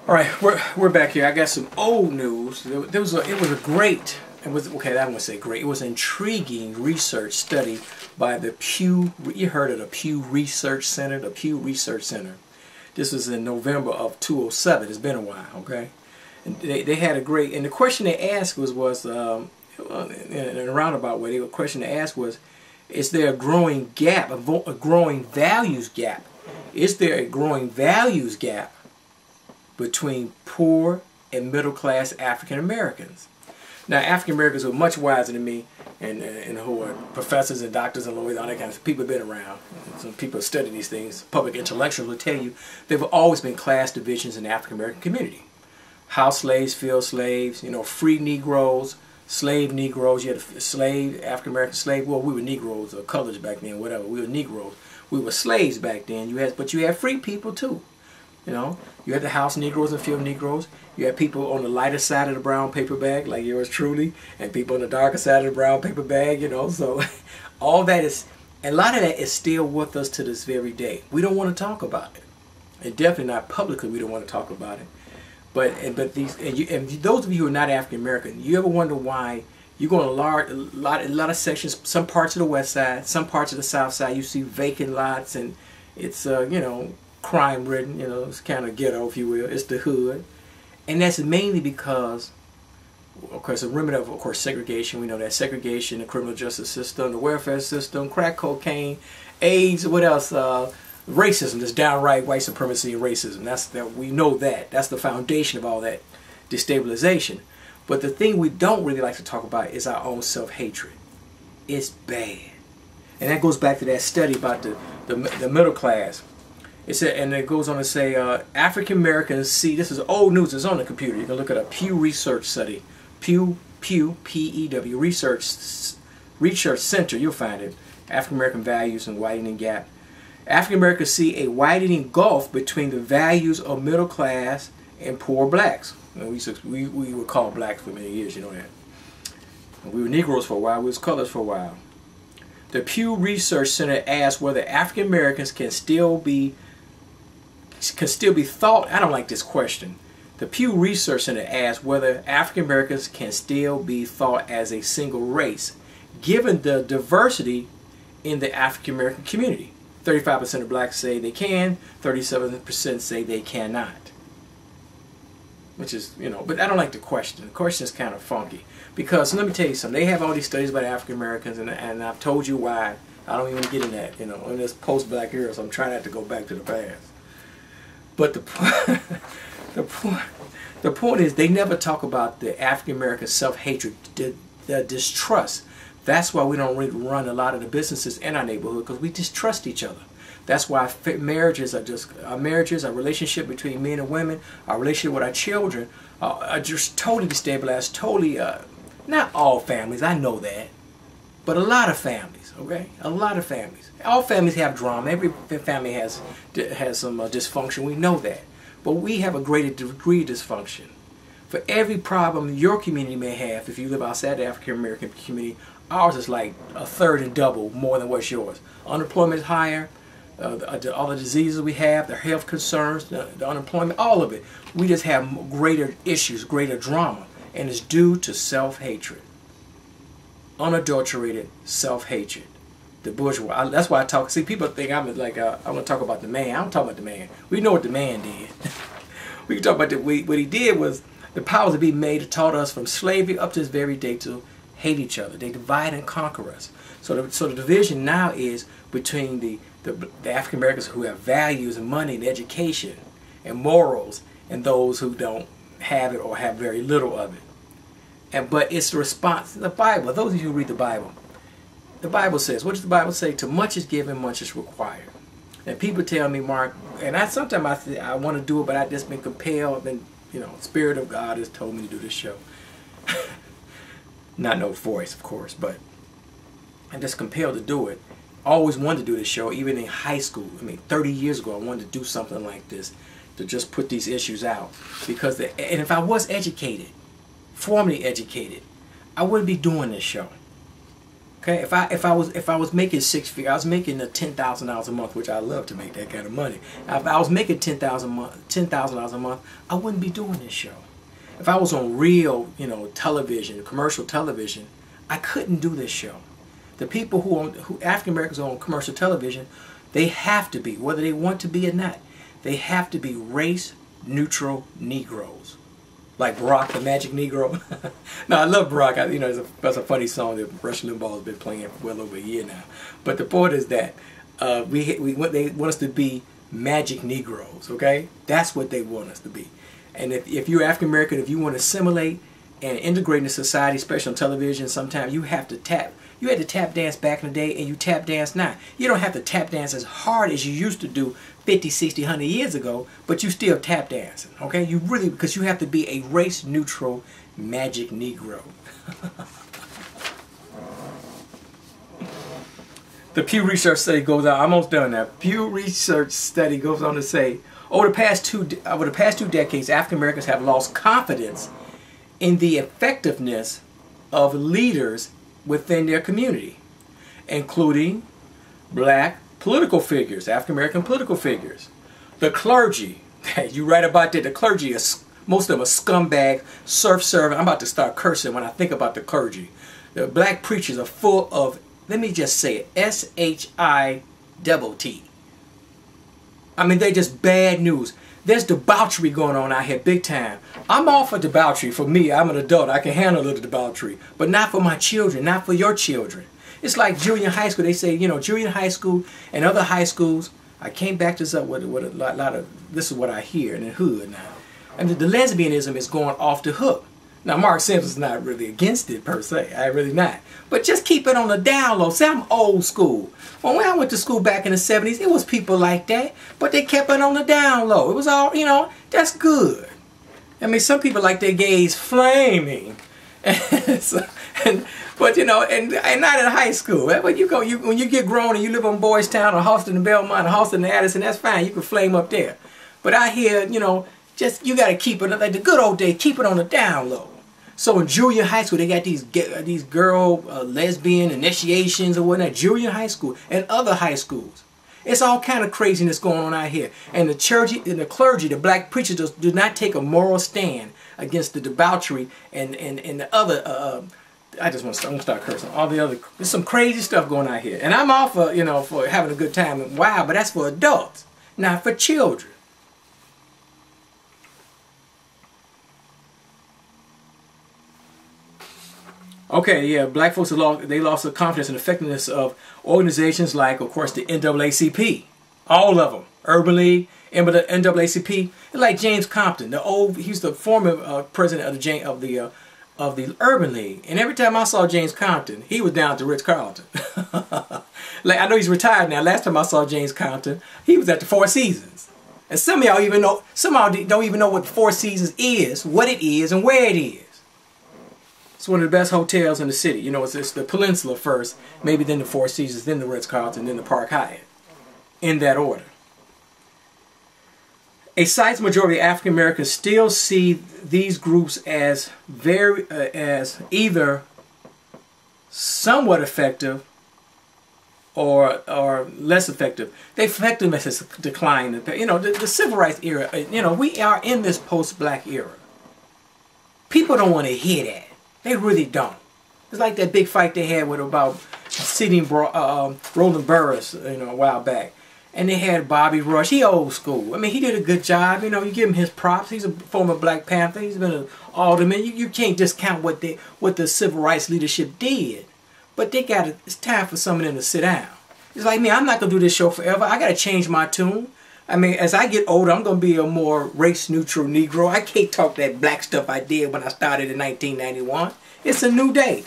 All right, we're back here. I got some old news. It was a great. It was okay. I won't say great. It was an intriguing research study by the Pew. You heard of the Pew Research Center? The Pew Research Center. This was in November of 2007. It's been a while. Okay, and they had a great. And the question they asked was in a roundabout way. The question they asked was, is there a growing gap, a growing values gap? Is there a growing values gap between poor and middle class African Americans? Now, African Americans are much wiser than me, and who are professors and doctors and lawyers, all that kind of people have been around. Some people study these things. Public intellectuals will tell you there have always been class divisions in the African American community. House slaves, field slaves, free Negroes, slave Negroes. You had a slave, African American slave. Well, we were Negroes or colors back then, whatever. We were Negroes. We were slaves back then. But you had free people too. You had the house Negroes and field Negroes. You had people on the lighter side of the brown paper bag, like yours truly, and people on the darker side of the brown paper bag, So all that is, a lot of that is still with us to this very day. We don't want to talk about it, and definitely not publicly. We don't want to talk about it. But those of you who are not African American, you ever wonder why you go in a lot of sections, some parts of the west side, some parts of the south side, you see vacant lots, and it's crime ridden, it's kind of ghetto, if you will. It's the hood. And that's mainly because, of course, a remnant of course, segregation. We know that segregation, the criminal justice system, the welfare system, crack cocaine, AIDS, what else? Racism, just downright white supremacy and racism. We know that. That's the foundation of all that destabilization. But the thing we don't really like to talk about is our own self-hatred. It's bad. And that goes back to that study about the middle class. It said, and it goes on to say, African Americans see, this is old news, it's on the computer. You can look at a Pew Research study. Pew, P-E-W, Research Center, you'll find it. African American values and widening gap. African Americans see a widening gulf between the values of middle class and poor blacks. We were called blacks for many years, you know that. And we were Negroes for a while, we was colors for a while. The Pew Research Center asked whether African Americans can still be thought. I don't like this question. The Pew Research Center asked whether African Americans can still be thought as a single race, given the diversity in the African American community. 35% of blacks say they can, 37% say they cannot. Which is, but I don't like the question. The question is kind of funky. Because, let me tell you something, they have all these studies about African Americans, and I've told you why. I don't even get in that, in this post-black era, so I'm trying not to go back to the past. But the point is, they never talk about the African American self-hatred, the distrust. That's why we don't really run a lot of the businesses in our neighborhood, because we distrust each other. That's why marriages, our relationship between men and women, our relationship with our children are just totally destabilized, totally, not all families, I know that, but a lot of families, okay? A lot of families. All families have drama. Every family has some dysfunction. We know that. But we have a greater degree of dysfunction. For every problem your community may have, if you live outside the African American community, ours is like a third and double more than what's yours. Unemployment is higher. All the diseases we have, the health concerns, the unemployment, all of it. We just have greater issues, greater drama. And it's due to self-hatred. Unadulterated self-hatred. The bourgeois. That's why I talk. See, people think I'm like, I'm going to talk about the man. I don't talk about the man. We know what the man did. We can talk about what he did was the powers that be made taught us from slavery up to this very day to hate each other. They divide and conquer us. So the division now is between the African Americans who have values and money and education and morals, and those who don't have it or have very little of it. But it's the response. The Bible, those of you who read the Bible says, what does the Bible say? To much is given, much is required. And people tell me, Mark, and sometimes I want to do it, but I've just been compelled, and Spirit of God has told me to do this show. Not no voice, of course, but I'm just compelled to do it. I always wanted to do this show, even in high school. 30 years ago, I wanted to do something like this, to just put these issues out. And if I was educated, formally educated, I wouldn't be doing this show. Okay, if I was making six figures, I was making $10,000 a month, which I love to make that kind of money. If I was making $10,000 a month, I wouldn't be doing this show. If I was on real, television, commercial television, I couldn't do this show. The people who African Americans on commercial television, they have to be, whether they want to be or not, they have to be race neutral Negroes. Like Barack the Magic Negro. No, I love Barack. That's a funny song that Rush Limbaugh has been playing for well over a year now. But the point is that they want us to be magic Negroes, okay? That's what they want us to be. And if you're African American, if you want to assimilate and integrate into society, especially on television, sometimes you have to tap. You had to tap dance back in the day, and you tap dance now. You don't have to tap dance as hard as you used to do 50, 60, 100 years ago, but you still tap dancing, okay? You really, because you have to be a race-neutral magic Negro. The Pew Research study goes on. I'm almost done now. Pew Research study goes on to say, over the past two decades, African Americans have lost confidence in the effectiveness of leaders within their community, including black political figures, African American political figures, the clergy. You write about that. The clergy, most of them are scumbag, self-serving. I'm about to start cursing when I think about the clergy. The black preachers are full of, let me just say it, S-H-I-T-T. I mean, they're just bad news. There's debauchery going on out here big time. I'm all for debauchery. For me, I'm an adult. I can handle a little debauchery. But not for my children, not for your children. It's like junior high school. They say, junior high school and other high schools. I came back to this with a lot of, this is what I hear in the hood now. And the lesbianism is going off the hook. Now, Mark Simpson's not really against it per se. I really not. But just keep it on the down low. See, I'm old school. When I went to school back in the 70s, it was people like that. But they kept it on the down low. It was all, that's good. I mean, some people like their gays flaming. But not in high school. But when you get grown and you live on Boys Town or Halston and Belmont or Halston and Addison, that's fine. You can flame up there. But out here, just you got to keep it like the good old days. Keep it on the down low. So in junior high school, they got these girl lesbian initiations or whatnot. Junior high school and other high schools. It's all kind of craziness going on out here. And the clergy, the black preachers do not take a moral stand against the debauchery and the other. I'm gonna start cursing. All the other, there's some crazy stuff going on out here. And I'm all for for having a good time. Wow, but that's for adults, not for children. Okay, yeah, black folks lost the confidence and effectiveness of organizations like, of course, the NAACP. All of them. Urban League, NAACP. Like James Compton, he's the former president of the Urban League. And every time I saw James Compton, he was down at the Ritz-Carlton. Like, I know he's retired now. Last time I saw James Compton, he was at the Four Seasons. And some of y'all don't even know what the Four Seasons is, what it is, and where it is. It's one of the best hotels in the city. It's the Peninsula first, maybe then the Four Seasons, then the Ritz-Carlton, then the Park Hyatt. In that order. A sizable majority of African Americans still see these groups as as either somewhat effective or less effective. Their effectiveness has declined. The civil rights era. We are in this post-black era. People don't want to hear that. They really don't. It's like that big fight they had about seating Roland Burris, a while back. And they had Bobby Rush. He old school. I mean, he did a good job. You give him his props. He's a former Black Panther. He's been an alderman. You can't discount what the civil rights leadership did. But it's time for some of them to sit down. It's like me. I'm not going to do this show forever. I got to change my tune. I mean, as I get older, I'm going to be a more race-neutral Negro. I can't talk that black stuff I did when I started in 1991. It's a new day.